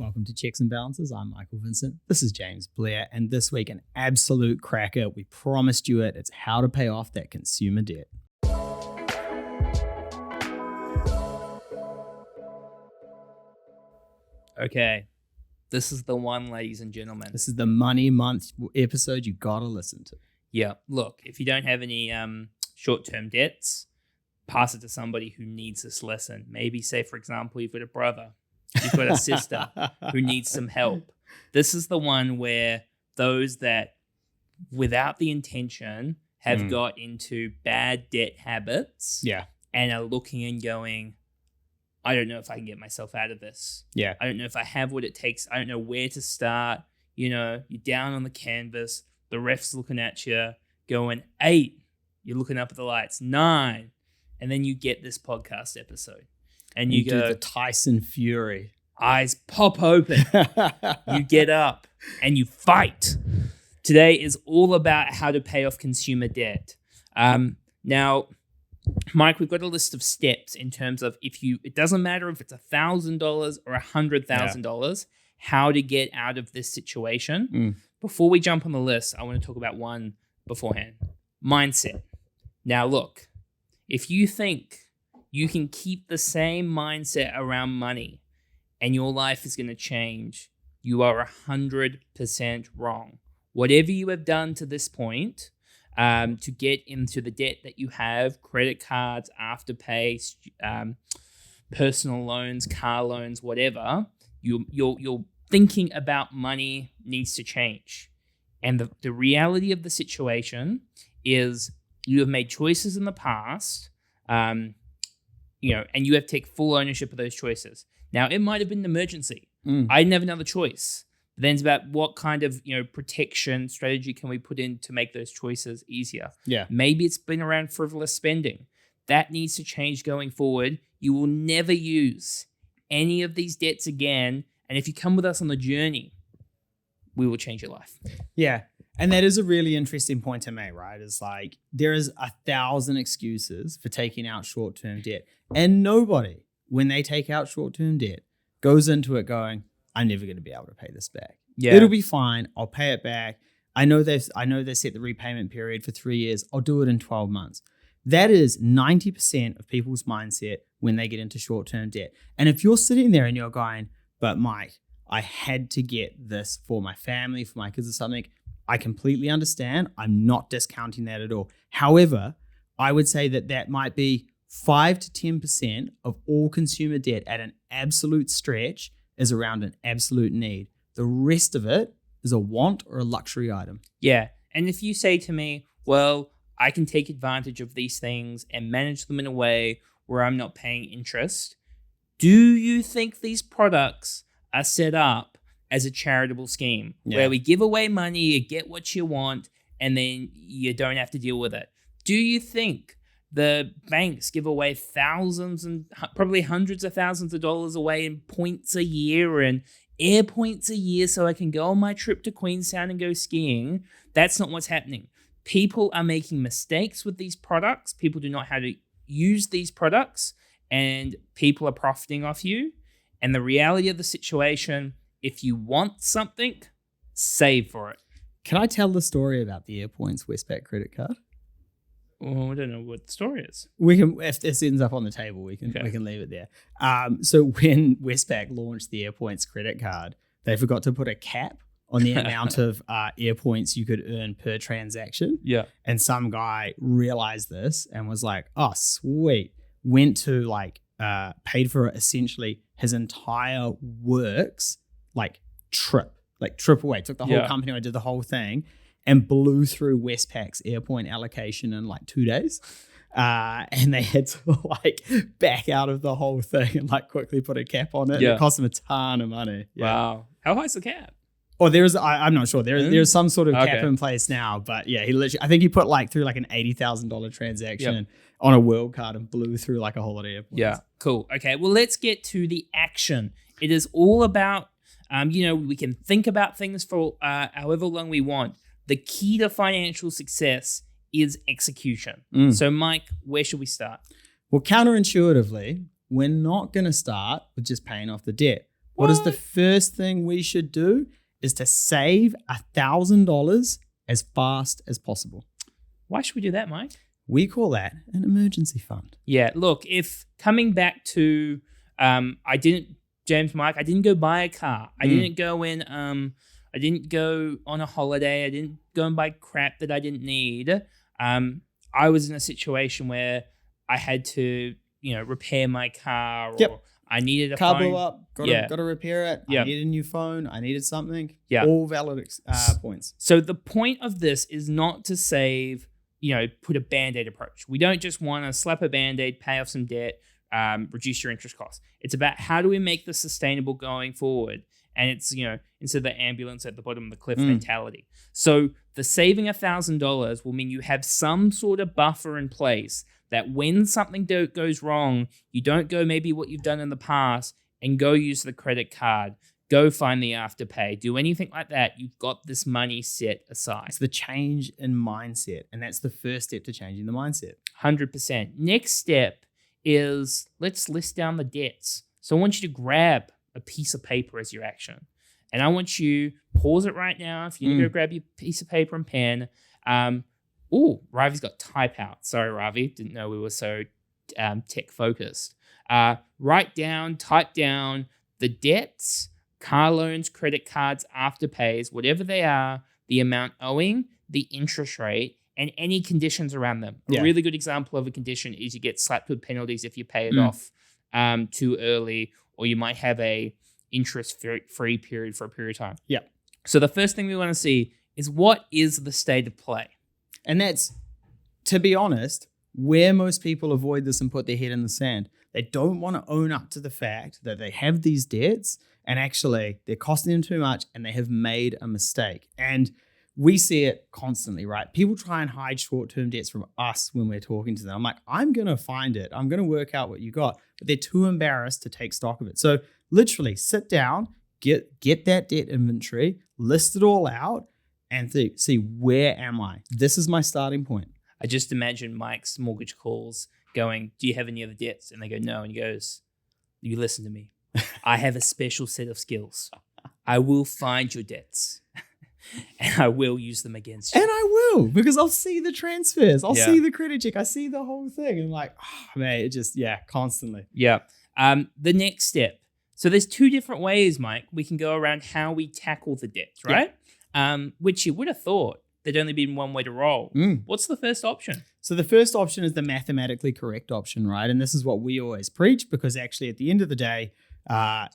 Welcome to Checks and Balances. I'm Michael Vincent. This is James Blair, and this week an absolute cracker. We promised you it. It's how to pay off that consumer debt. Okay, this is the one, ladies and gentlemen. This is the Money Month episode you gotta listen to. Yeah, look, if you don't have any short-term debts, pass it to somebody who needs this lesson. Maybe, say, for example, you've got a brother, you've got a sister who needs some help. This is the one where those that, without the intention, have got into bad debt habits and are looking and going, I don't know if I can get myself out of this. Yeah. I don't know if I have what it takes. I don't know where to start. You know, you're down on the canvas. The ref's looking at you, going 8. You're looking up at the lights, 9. And then you get this podcast episode. And you go, do the Tyson Fury. Eyes pop open. You get up and you fight. Today is all about how to pay off consumer debt. Now, Mike, we've got a list of steps in terms of it doesn't matter if it's $1,000 or $100,000, how to get out of this situation. Before we jump on the list, I want to talk about one beforehand. Mindset. Now, look, if you think you can keep the same mindset around money and your life is going to change, you are 100% wrong. Whatever you have done to this point, to get into the debt that you have, credit cards, Afterpay, personal loans, car loans, whatever, your thinking about money needs to change. And the reality of the situation is you have made choices in the past, and you have to take full ownership of those choices. Now, it might have been an emergency. I didn't have another choice. Then it's about what kind of protection strategy can we put in to make those choices easier. Yeah. Maybe it's been around frivolous spending. That needs to change going forward. You will never use any of these debts again. And if you come with us on the journey, we will change your life. Yeah. And that is a really interesting point to make, right? It's like there is 1,000 excuses for taking out short-term debt. And nobody, when they take out short-term debt, goes into it going, I'm never going to be able to pay this back. Yeah. It'll be fine. I'll pay it back. I know they set the repayment period for 3 years. I'll do it in 12 months. That is 90% of people's mindset when they get into short-term debt. And if you're sitting there and you're going, but Mike, I had to get this for my family, for my kids or something, I completely understand. I'm not discounting that at all. However, I would say that might be 5 to 10% of all consumer debt at an absolute stretch is around an absolute need. The rest of it is a want or a luxury item. Yeah. And if you say to me, well, I can take advantage of these things and manage them in a way where I'm not paying interest, do you think these products are set up as a charitable scheme where we give away money, you get what you want, and then you don't have to deal with it? Do you think the banks give away thousands and probably hundreds of thousands of dollars away in points a year and air points a year so I can go on my trip to Queenstown and go skiing? That's not what's happening. People are making mistakes with these products. People do not know how to use these products, and people are profiting off you. And the reality of the situation, if you want something, save for it. Can I tell the story about the Airpoints Westpac credit card? Well, I don't know what the story is. We can, if this ends up on the table, we can leave it there. So when Westpac launched the Airpoints credit card, they forgot to put a cap on the amount of Airpoints you could earn per transaction. Yeah. And some guy realized this and was like, oh, sweet. Went to paid for essentially his entire works trip away. Took the whole company, I did the whole thing, and blew through Westpac's Airpoint allocation in 2 days. And they had to back out of the whole thing and quickly put a cap on it. Yeah. It cost them a ton of money. Yeah. Wow. How high is the cap? Oh, I'm not sure. There's some sort of cap in place now, but yeah, I think he put through an $80,000 transaction on a world card and blew through a holiday airport. Yeah, cool. Okay, well, let's get to the action. It is all about, we can think about things for however long we want. The key to financial success is execution. So, Mike, where should we start? Well, counterintuitively, we're not going to start with just paying off the debt. What is the first thing we should do is to save $1,000 as fast as possible. Why should we do that, Mike? We call that an emergency fund. Yeah, look, if coming back to, I didn't go buy a car. I didn't go I didn't go on a holiday. I didn't go and buy crap that I didn't need. I was in a situation where I had to, repair my car, or I needed a car phone. blew up. Got to repair it. I needed a new phone. I needed something. Yeah, all valid points. So the point of this is not to save. Put a Band-Aid approach. We don't just want to slap a Band-Aid, pay off some debt, reduce your interest costs. It's about how do we make this sustainable going forward. And it's, instead of the ambulance at the bottom of the cliff mentality. So the saving $1,000 will mean you have some sort of buffer in place that when something goes wrong, you don't go maybe what you've done in the past and go use the credit card. Go find the afterpay. Do anything like that. You've got this money set aside. It's the change in mindset. And that's the first step to changing the mindset. 100%. Next step is let's list down the debts. So I want you to grab a piece of paper as your action. And I want you pause it right now. If you need to go grab your piece of paper and pen. Ravi's got type out. Sorry, Ravi. Didn't know we were so tech focused. Type down the debts, car loans, credit cards, afterpays, whatever they are, the amount owing, the interest rate, and any conditions around them. A really good example of a condition is you get slapped with penalties if you pay it off too early, or you might have a interest-free period for a period of time. Yeah. So the first thing we want to see is what is the state of play? And that's, to be honest, where most people avoid this and put their head in the sand. They don't want to own up to the fact that they have these debts and actually they're costing them too much and they have made a mistake. And we see it constantly, right? People try and hide short-term debts from us when we're talking to them. I'm like, I'm going to find it. I'm going to work out what you got. But they're too embarrassed to take stock of it. So literally sit down, get that debt inventory, list it all out, and see where am I? This is my starting point. I just imagine Mike's mortgage calls going, do you have any other debts? And they go, no. And he goes, you listen to me. I have a special set of skills. I will find your debts and I will use them against you. And I will, because I'll see the transfers. I'll see the credit check. I see the whole thing. And like, man, it just, constantly. Yeah. The next step. So there's two different ways, Mike, we can go around how we tackle the debts, right? Which you would have thought there'd only been one way to roll. What's the first option? So the first option is the mathematically correct option, right? And this is what we always preach because actually at the end of the day,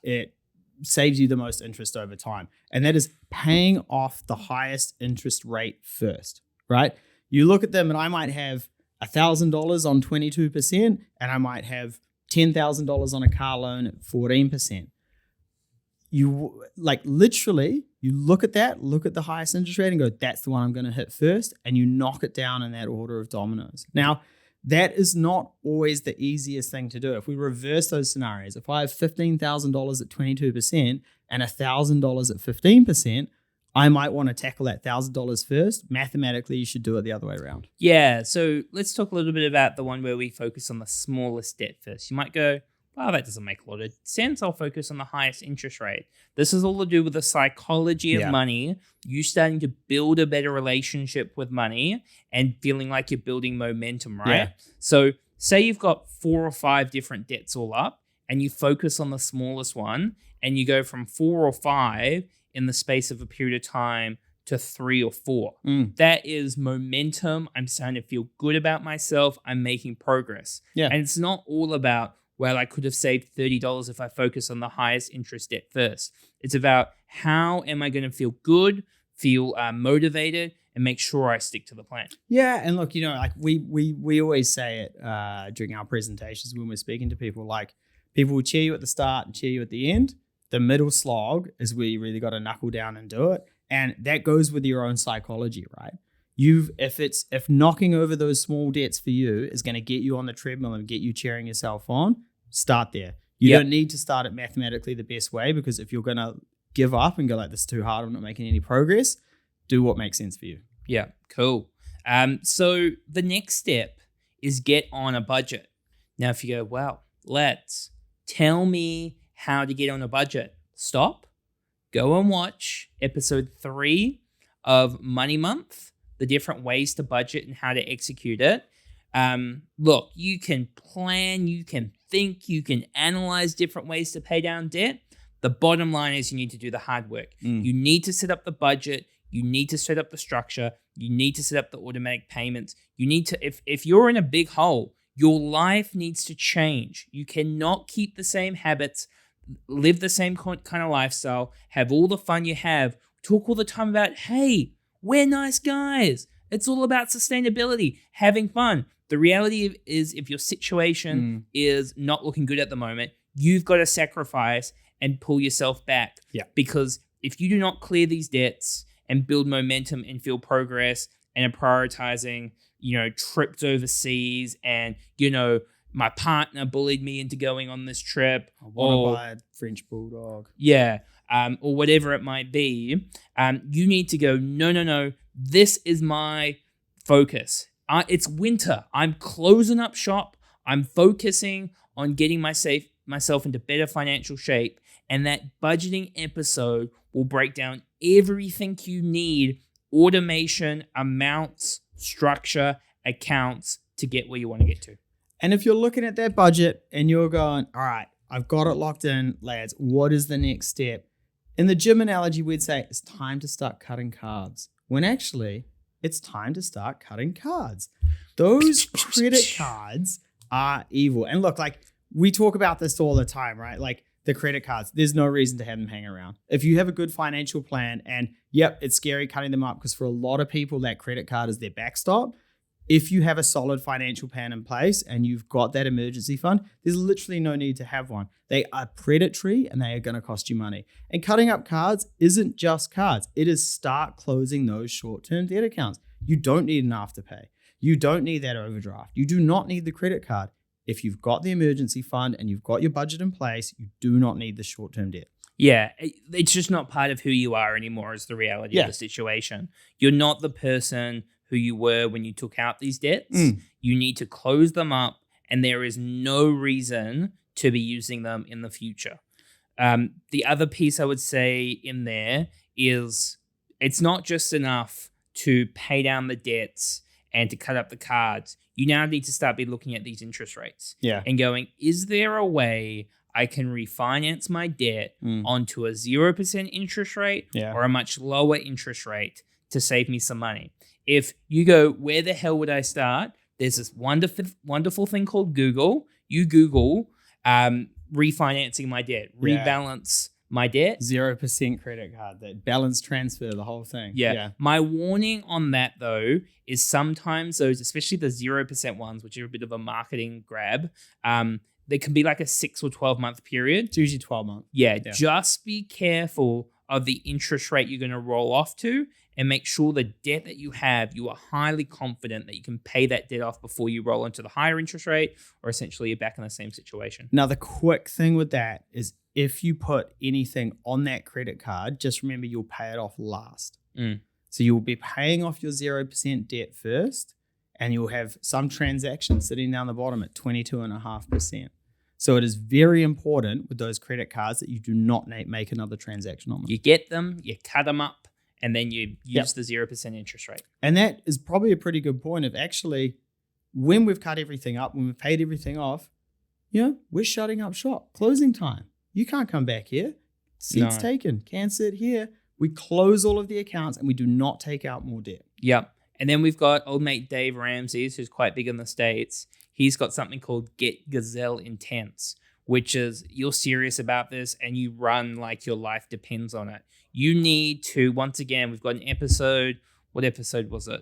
it saves you the most interest over time. And that is paying off the highest interest rate first, right? You look at them and I might have $1,000 on 22% and I might have $10,000 on a car loan at 14%. You literally look at that, look at the highest interest rate and go, that's the one I'm going to hit first. And you knock it down in that order of dominoes. Now, that is not always the easiest thing to do. If we reverse those scenarios, if I have $15,000 at 22% and $1,000 at 15%, I might want to tackle that $1,000 first. Mathematically, you should do it the other way around. Yeah. So let's talk a little bit about the one where we focus on the smallest debt first. You might go, well, that doesn't make a lot of sense. I'll focus on the highest interest rate. This is all to do with the psychology of money, you starting to build a better relationship with money and feeling like you're building momentum, right? Yeah. So say you've got 4 or 5 different debts all up and you focus on the smallest one and you go from 4 or 5 in the space of a period of time to 3 or 4. That is momentum. I'm starting to feel good about myself. I'm making progress. Yeah. And it's not all about, well, I could have saved $30 if I focus on the highest interest debt first. It's about how am I going to feel good, feel motivated, and make sure I stick to the plan. Yeah, and look, like we always say it during our presentations when we're speaking to people. Like people will cheer you at the start and cheer you at the end. The middle slog is where you really got to knuckle down and do it, and that goes with your own psychology, right? If knocking over those small debts for you is going to get you on the treadmill and get you cheering yourself on, start there. You don't need to start it mathematically the best way, because if you're going to give up and go like, this is too hard, I'm not making any progress, do what makes sense for you. Yeah, cool. So the next step is get on a budget. Now, if you go, well, tell me how to get on a budget. stop, go and watch episode 3 of Money Month, the different ways to budget and how to execute it. Look, you can plan, you can think, you can analyze different ways to pay down debt. The bottom line is you need to do the hard work. You need to set up the budget. You need to set up the structure. You need to set up the automatic payments. You need to, if you're in a big hole, your life needs to change. You cannot keep the same habits, live the same kind of lifestyle, have all the fun you have, talk all the time about, hey, we're nice guys. It's all about sustainability, having fun. The reality is if your situation is not looking good at the moment, you've got to sacrifice and pull yourself back. Yeah. Because if you do not clear these debts and build momentum and feel progress and are prioritizing, trips overseas and, my partner bullied me into going on this trip. I want to buy a French bulldog. Yeah. Or whatever it might be. You need to go, no. This is my focus. It's winter. I'm closing up shop. I'm focusing on getting myself into better financial shape. And that budgeting episode will break down everything you need, automation, amounts, structure, accounts to get where you want to get to. And if you're looking at that budget and you're going, all right, I've got it locked in, lads, what is the next step? In the gym analogy, we'd say it's time to start cutting carbs. When actually, it's time to start cutting cards. Those credit cards are evil. And look, we talk about this all the time, right? The credit cards, there's no reason to have them hang around. If you have a good financial plan and it's scary cutting them up because for a lot of people, that credit card is their backstop. If you have a solid financial plan in place and you've got that emergency fund, there's literally no need to have one. They are predatory and they are going to cost you money. And cutting up cards isn't just cards. It is start closing those short-term debt accounts. You don't need an afterpay. You don't need that overdraft. You do not need the credit card. If you've got the emergency fund and you've got your budget in place, you do not need the short-term debt. Yeah, it's just not part of who you are anymore is the reality of the situation. You're not the person who you were when you took out these debts. You need to close them up, and there is no reason to be using them in the future. The other piece I would say in there is it's not just enough to pay down the debts and to cut up the cards. You now need to start looking at these interest rates and going, is there a way I can refinance my debt onto a 0% interest rate or a much lower interest rate to save me some money? If you go, where the hell would I start? There's this wonderful thing called Google. You Google refinancing my debt, rebalance my debt. 0% credit card, that balance transfer, the whole thing. Yeah. My warning on that, though, is sometimes those, especially the 0% ones, which are a bit of a marketing grab, they can be like a 6 or 12 month period. It's usually 12 months. Yeah, just be careful of the interest rate you're going to roll off to and make sure the debt that you have, you are highly confident that you can pay that debt off before you roll into the higher interest rate, or essentially you're back in the same situation. Now, the quick thing with that is if you put anything on that credit card, just remember you'll pay it off last. So you'll be paying off your 0% debt first, and you'll have some transactions sitting down the bottom at 22.5%. So it is very important with those credit cards that you do not make another transaction on them. You get them, you cut them up, and then you use the 0% interest rate. And that is probably a pretty good point of actually, when we've cut everything up, when we've paid everything off, we're shutting up shop. Closing time. You can't come back here. Seats taken. Can't sit here. We close all of the accounts and we do not take out more debt. Yep. And then we've got old mate Dave Ramsey, who's quite big in the States. He's got something called Get Gazelle Intense, which is you're serious about this and you run like your life depends on it. You need to, once again, we've got an episode. What episode was it?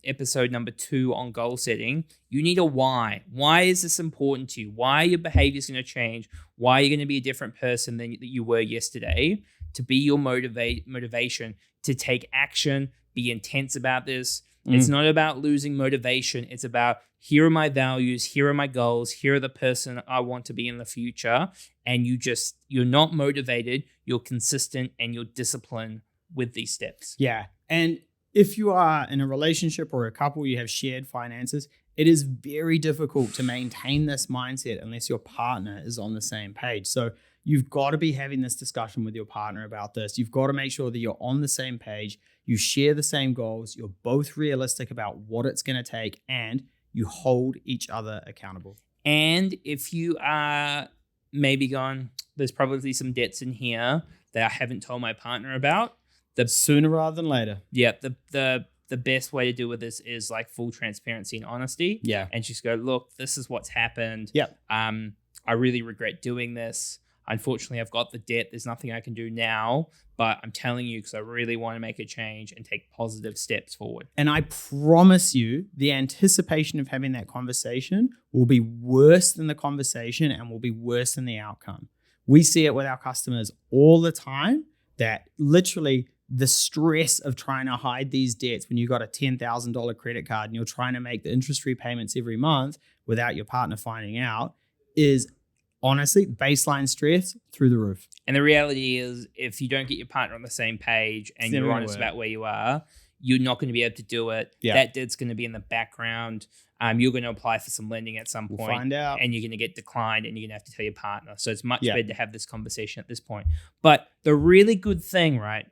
Episode number 2 on goal setting. You need a why. Why is this important to you? Why are your behaviors going to change? Why are you going to be a different person than you were yesterday? To be your motivation to take action, be intense about this. It's not about losing motivation. It's about, here are my values, here are my goals, here are the person I want to be in the future. And you're not motivated, you're consistent, and you're disciplined with these steps. Yeah. And if you are in a relationship or a couple, you have shared finances, it is very difficult to maintain this mindset unless your partner is on the same page. So You've got to be having this discussion with your partner about this. You've got to make sure that you're on the same page. You share the same goals. You're both realistic about what it's going to take, and you hold each other accountable. And if you are maybe going, there's probably some debts in here that I haven't told my partner about. Sooner rather than later. Yeah, the best way to deal with this is like full transparency and honesty. Yeah. And just go, look, this is what's happened. Yeah. I really regret doing this. Unfortunately, I've got the debt. There's nothing I can do now, but I'm telling you because I really want to make a change and take positive steps forward. And I promise you, the anticipation of having that conversation will be worse than the conversation and will be worse than the outcome. We see it with our customers all the time, that literally the stress of trying to hide these debts when you've got a $10,000 credit card and you're trying to make the interest repayments every month without your partner finding out is honestly baseline stress through the roof. And the reality is, if you don't get your partner on the same page and you're honest about where you are, you're not going to be able to do it. Yeah. That debt's going to be in the background. You're going to apply for some lending at some point. We'll find out. And you're going to get declined and you're going to have to tell your partner. So it's much better to have this conversation at this point. But the really good thing, right,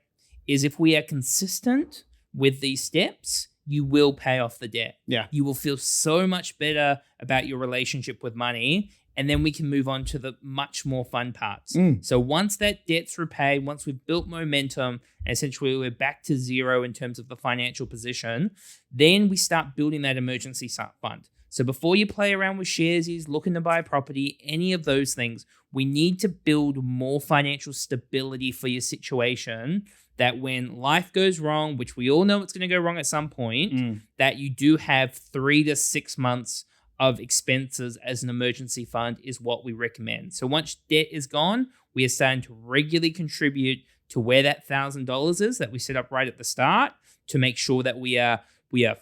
is if we are consistent with these steps, you will pay off the debt. Yeah. You will feel so much better about your relationship with money. And then we can move on to the much more fun parts. So once that debt's repaid, once we've built momentum, and essentially we're back to zero in terms of the financial position, then we start building that emergency fund. So before you play around with sharesies, looking to buy a property, any of those things, we need to build more financial stability for your situation, that when life goes wrong, which we all know it's going to go wrong at some point, that you do have 3 to 6 months of expenses as an emergency fund is what we recommend. So once debt is gone, we are starting to regularly contribute to where that $1,000 is that we set up right at the start to make sure that we are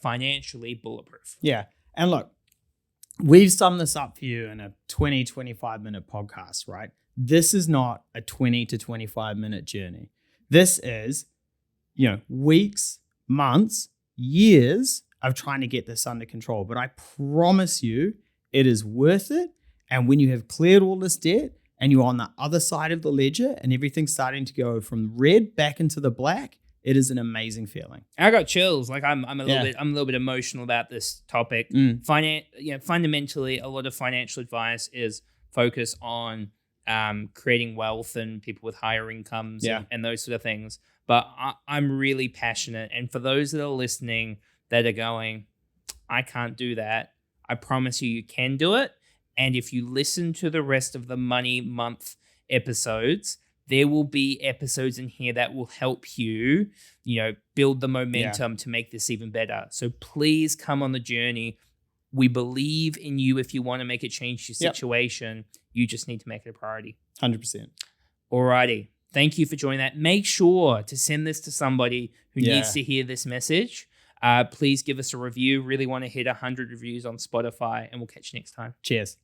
financially bulletproof. Yeah. And look, we've summed this up for you in a 20, 25-minute podcast, right? This is not a 20 to 25-minute journey. This is, weeks, months, years of trying to get this under control. But I promise you, it is worth it. And when you have cleared all this debt and you're on the other side of the ledger and everything's starting to go from red back into the black, it is an amazing feeling. I got chills. Like I'm a little bit emotional about this topic. Fundamentally, a lot of financial advice is focused on creating wealth and people with higher incomes and those sort of things. But I'm really passionate. And for those that are listening that are going, I can't do that, I promise you can do it. And if you listen to the rest of the Money Month episodes, there will be episodes in here that will help you, build the momentum to make this even better. So please come on the journey. We believe in you. If you want to make a change to your situation, you just need to make it a priority. 100%. Alrighty. Thank you for joining that. Make sure to send this to somebody who needs to hear this message. Please give us a review. Really want to hit 100 reviews on Spotify, and we'll catch you next time. Cheers.